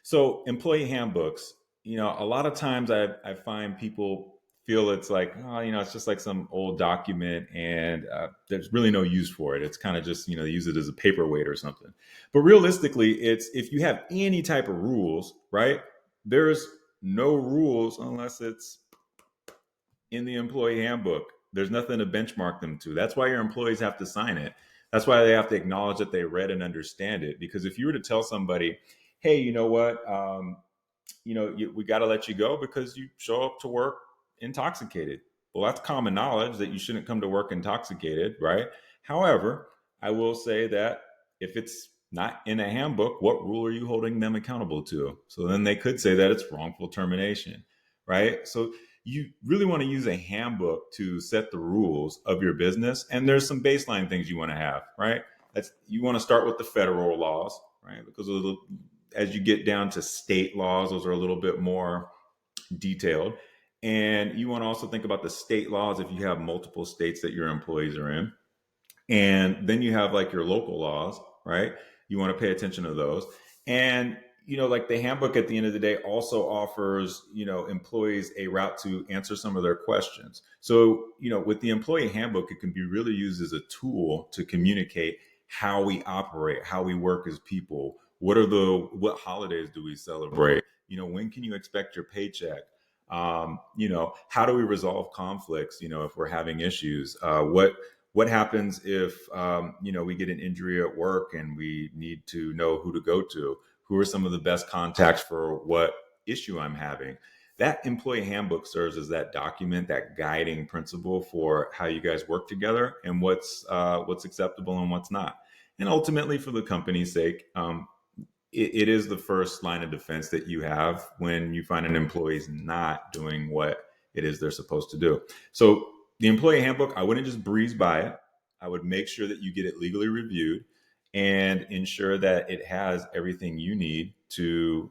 So employee handbooks, a lot of times I find people feel it's like, oh, it's just like some old document and there's really no use for it. It's kind of just, they use it as a paperweight or something. But realistically, it's if you have any type of rules, right? There's no rules unless it's in the employee handbook. There's nothing to benchmark them to. That's why your employees have to sign it. That's why they have to acknowledge that they read and understand it. Because if you were to tell somebody, hey, you know what, we got to let you go because you show up to work intoxicated. Well, that's common knowledge that you shouldn't come to work intoxicated, right? However, I will say that if it's not in a handbook, what rule are you holding them accountable to? So then they could say that it's wrongful termination, right? So you really want to use a handbook to set the rules of your business. And there's some baseline things you want to have, right? That's you want to start with the federal laws, right? Because as you get down to state laws, those are a little bit more detailed. And you want to also think about the state laws if you have multiple states that your employees are in. And then you have like your local laws, right? You want to pay attention to those. And like the handbook at the end of the day also offers, employees a route to answer some of their questions. So, with the employee handbook, it can be really used as a tool to communicate how we operate, how we work as people. What holidays do we celebrate? When can you expect your paycheck? How do we resolve conflicts? If we're having issues, what happens if we get an injury at work and we need to know who to go to? Who are some of the best contacts for what issue I'm having? That employee handbook serves as that document, that guiding principle for how you guys work together and what's acceptable and what's not. And ultimately, for the company's sake, it is the first line of defense that you have when you find an employee is not doing what it is they're supposed to do. So the employee handbook, I wouldn't just breeze by it. I would make sure that you get it legally reviewed and ensure that it has everything you need to,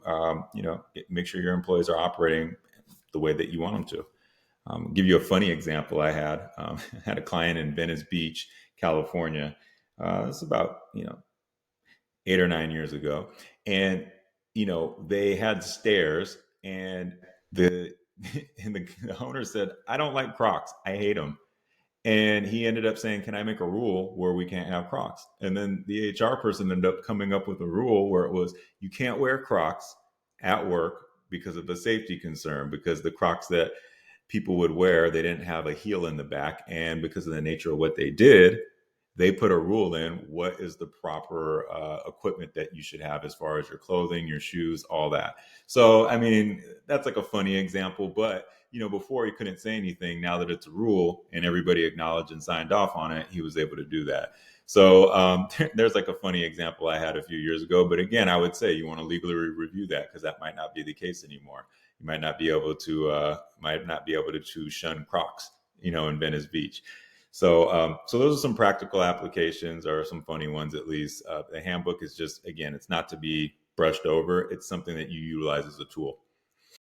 make sure your employees are operating the way that you want them to. Give you a funny example. I had a client in Venice Beach, California. It's about 8 or 9 years ago, and they had stairs, and the and the owner said, "I don't like Crocs. I hate them." And he ended up saying, "Can I make a rule where we can't have Crocs?" And then the HR person ended up coming up with a rule where it was you can't wear Crocs at work because of a safety concern, because the Crocs that people would wear, they didn't have a heel in the back. And because of the nature of what they did, they put a rule in what is the proper equipment that you should have as far as your clothing, your shoes, all that. So, I mean, that's like a funny example, but before he couldn't say anything. Now that it's a rule and everybody acknowledged and signed off on it, he was able to do that. So there's like a funny example I had a few years ago. But again, I would say you want to legally review that because that might not be the case anymore. You might not be able to shun Crocs, in Venice Beach. So those are some practical applications, or some funny ones at least. The handbook is just, again, it's not to be brushed over. It's something that you utilize as a tool.